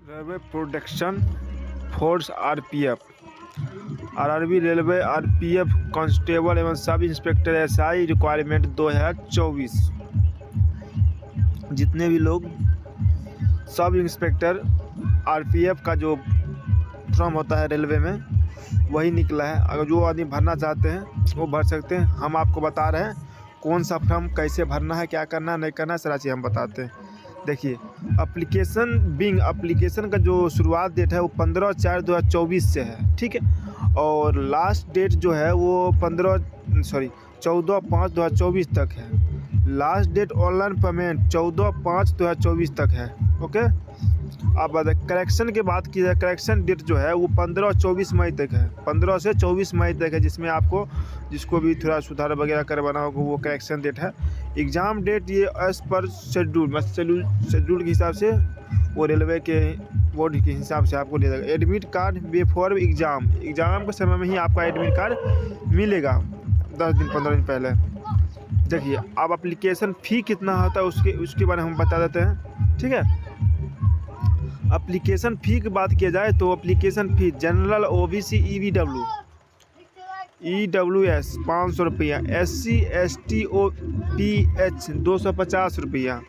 Railway protection force RPF, RRB railway RPF constable एवं sub inspector SI requirement 2024। जितने भी लोग सब इंस्पेक्टर आरपीएफ का जो फॉर्म होता है रेलवे में वही निकला है। अगर जो आदमी भरना चाहते हैं वो भर सकते हैं। हम आपको बता रहे हैं कौन सा फॉर्म कैसे भरना है, क्या करना है, नहीं करना है, सारा चीज़ हम बताते हैं। देखिए, एप्लीकेशन का जो शुरुआत डेट है वो 15/4/2024 से है, ठीक है। और लास्ट डेट जो है वो 14/5/2024 तक है। लास्ट डेट ऑनलाइन पेमेंट 14/5/2024 तक है, ओके। अब करेक्शन की बात की जाए, करेक्शन डेट जो है वो 15 और 24 मई तक है। 15 से 24 मई तक है, जिसमें आपको जिसको भी थोड़ा सुधार वगैरह करवाना होगा वो करेक्शन डेट है। एग्ज़ाम डेट ये एज़ पर शेड्यूल के हिसाब से वो रेलवे के बोर्ड के हिसाब से आपको दे देगा। एडमिट कार्ड बिफोर एग्ज़ाम के समय में ही आपका एडमिट कार्ड मिलेगा, 10 दिन 15 दिन पहले। देखिए, अब एप्लीकेशन फ़ी कितना होता है उसके बारे में हम बता देते हैं, ठीक है। एप्लीकेशन फ़ी की बात किया जाए तो application fee general OBC EWS 500 रुपया, SC ST OPH 250 रुपया,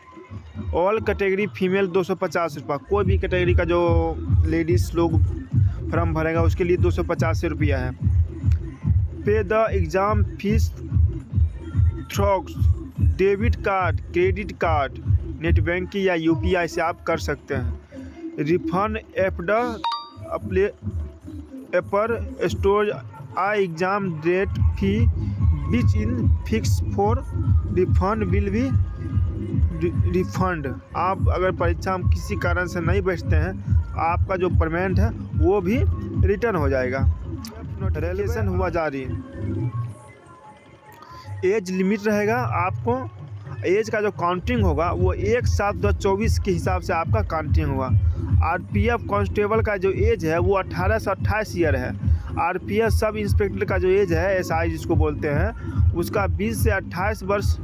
ऑल कैटेगरी फीमेल 250 रुपया। कोई भी कैटेगरी का जो लेडीज़ लोग फॉर्म भरेगा उसके लिए 250 रुपया है। Pay the exam fees through debit card, credit card, net banking या UPI से आप कर सकते हैं। Refund after store I exam date fee which in fix for refund will be refund. आप अगर परीक्षा में किसी कारण से नहीं बैठते हैं, आपका जो पेमेंट है वो भी रिटर्न हो जाएगा। नोटिफिकेशन हुआ जारी। एज लिमिट रहेगा, आपको एज का जो काउंटिंग होगा वो 1/7/2024 के हिसाब से आपका काउंटिंग होगा। आरपीएफ कांस्टेबल का जो एज है वो 18 से 28 ईयर है। आरपीएफ सब इंस्पेक्टर का जो एज है, एसआई जिसको बोलते हैं, उसका 20 से 28 वर्ष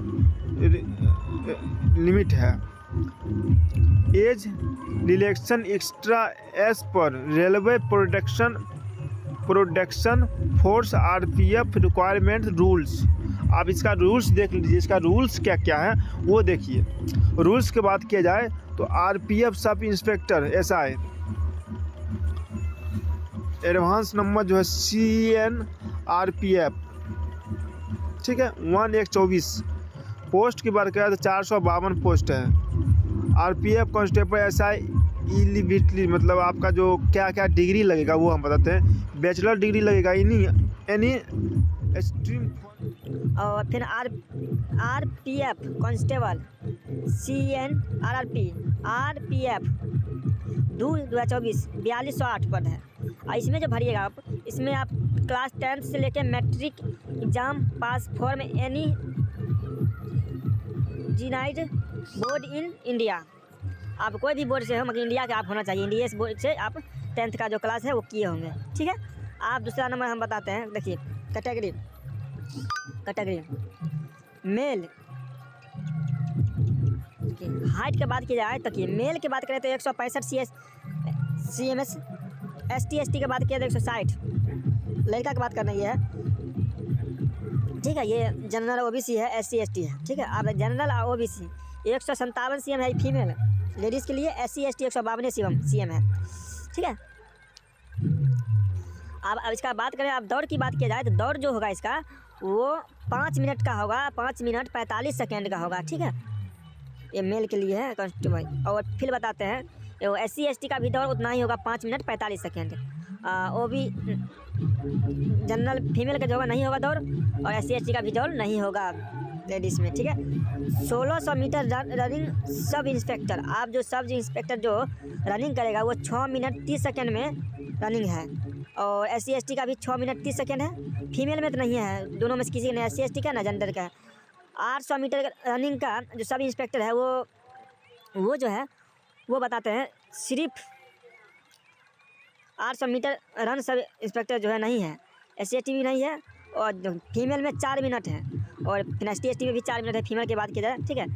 लिमिट है। एज रिलैक्सेशन एक्स्ट्रा एज पर railway protection force RPF requirement rules. आप इसका रूल्स देख लीजिए, इसका रूल्स क्या क्या है वो देखिए। रूल्स की बात किया जाए तो RPF sub inspector SI advance number जो है CNRPF, ठीक है, 1/1/24। पोस्ट की बात करें तो 452 पोस्ट है। आरपीएफ कांस्टेबल एसआई एलिजिबिलिटी मतलब आपका जो क्या क्या डिग्री लगेगा वो हम बताते हैं। बैचलर डिग्री लगेगा एनी स्ट्रीम। और फिर आरपीएफ कांस्टेबल CNRP आरपीएफ 2024 4208 पद है। और इसमें जो भरिएगा आप, इसमें आप क्लास 10 से लेकर matric exam pass form any genuine board in India. आप कोई भी बोर्ड से हो, मगर इंडिया का आप होना चाहिए। इंडिया से बोर्ड से आप 10th का जो क्लास है वो किए होंगे, ठीक है। आप दूसरा नंबर हम बताते हैं। देखिए, कैटेगरी मेल हाइट की बात की जाए तो कि मेल की बात करें तो 165 CMS, ST ST की बात किया तो 160। लड़का की बात करना ये है, ठीक है। ये जनरल OBC है, SC ST है, ठीक है। अब जनरल OBC 157 CM है फीमेल। लेडीज़ के लिए SC ST 152 CM है, ठीक है। अब इसका बात करें, अब दौड़ की बात किया जाए तो दौड़ जो होगा इसका वो 5 मिनट का होगा, 5 मिनट 45 सेकेंड का होगा, ठीक है। ये मेल के लिए है कांस्टेबल। और फिर बताते हैं वो SC ST का भी दौड़ उतना ही होगा, 5 मिनट 45 सेकेंड। वो भी जनरल फीमेल का जो होगा नहीं होगा दौड़, और SC ST का भी दौड़ नहीं होगा लेडीज़ में, ठीक है। 1600 मीटर रनिंग सब इंस्पेक्टर। आप जो सब इंस्पेक्टर जो रनिंग करेगा वो 6 मिनट 30 सेकेंड में रनिंग है। और SC ST का भी 6 मिनट 30 सेकेंड है। फीमेल में तो नहीं है, दोनों में से किसी का, SC ST का ना जेंडर का है। 800 मीटर रनिंग का जो सब इंस्पेक्टर है वो जो है वो बताते हैं सिर्फ 800 मीटर रन सब इंस्पेक्टर जो है नहीं है। SC ST भी नहीं है। और फीमेल में 4 मिनट है, और फिर ST ST में भी 4 मिनट है फीमेल की बात की जाए, ठीक है।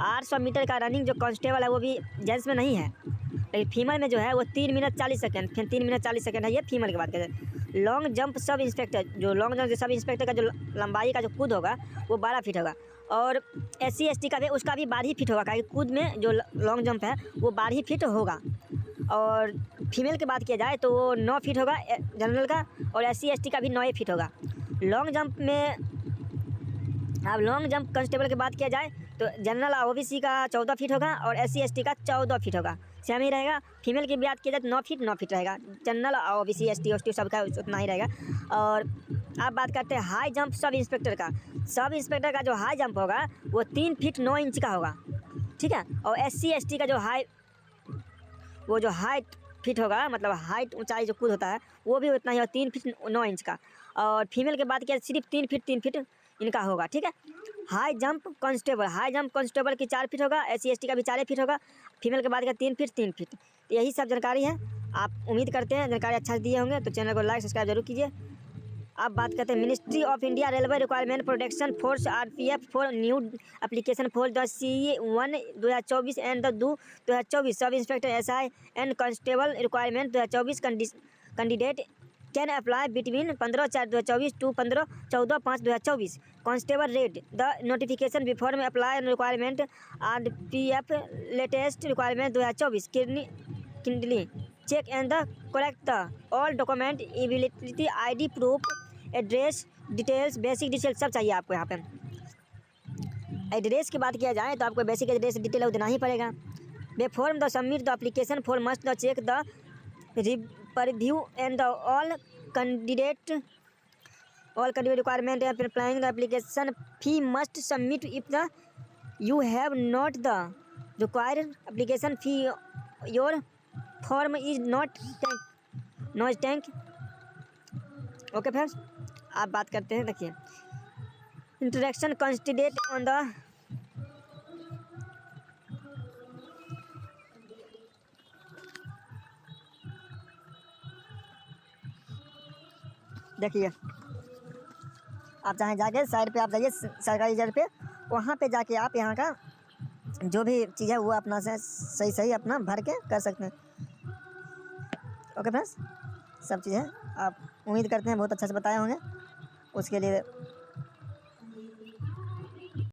800 मीटर का रनिंग जो कांस्टेबल है वो भी जेंट्स में नहीं है। लेकिन फीमेल में जो है वो 3 मिनट 40 सेकंड, फिर 3 मिनट 40 सेकंड है। ये फीमेल की बात करें। लॉन्ग जंप सब इंस्पेक्टर, जो लॉन्ग जंप सब इंस्पेक्टर का जो लंबाई का जो कूद होगा वो 12 फीट होगा। और SC ST का भी उसका भी 12 फीट होगा, क्योंकि कूद में जो लॉन्ग जंप है वो 12 फीट होगा। और फीमेल की बात किया जाए तो वो 9 फीट होगा जनरल का, और SC ST का भी 9 फीट होगा। लॉन्ग जंप में अब लॉन्ग जंप कांस्टेबल की बात किया जाए तो जनरल OBC का 14 फीट होगा और SC ST का 14 फीट होगा, सेम ही रहेगा। फीमेल की बात किया जाए तो 9 फीट रहेगा। जनरल OBC ST ST सबका उतना ही रहेगा। और अब बात करते हैं हाई जंप सब इंस्पेक्टर का। सब इंस्पेक्टर का जो हाई जंप होगा वो 3 फीट 9 इंच का होगा, ठीक है। और SC ST का जो हाइट फीट होगा, मतलब हाइट ऊंचाई जो कूद होता है वो भी उतना ही और 3 फीट 9 इंच का। और फीमेल की बात किया सिर्फ 3 फीट इनका होगा, ठीक है। हाई जंप कांस्टेबल की 4 फीट होगा, SC ST का भी 4 फीट होगा। फीमेल की बात किया 3 फीट। तो यही सब जानकारी है। आप उम्मीद करते हैं जानकारी अच्छा दिए होंगे, तो चैनल को लाइक सब्सक्राइब जरूर कीजिए। अब बात करते हैं ministry of India railway requirement protection force RPF for new application for the CE1 2024 and the 2024 sub inspector SI and constable requirement 2024 candidate can apply between 15/4/2024 to 14/5/2024 constable read the notification before में apply requirement RPF latest requirement 2024 kindly check and the correct all document ability ID proof address details basic details सब चाहिए आपको। यहाँ पे address की बात किया जाए तो आपको बेसिक एड्रेस डिटेल देना ही पड़ेगा। Before the submit the application for must the check the review and the all candidate requirement applying the application fee must submit if the you have not the required application fee your form is not tank. Okay friends, आप बात करते हैं। देखिए introduction candidate on the देखिए आप चाहें जाके side पे आप जाइए सरकारी जगह पे, वहाँ पे जाके आप यहाँ का जो भी चीज़ है वो अपना से सही अपना भर के कर सकते हैं। ओके फ्रेंड्स, सब चीज़ें आप उम्मीद करते हैं बहुत अच्छा से बताए होंगे। उसके लिए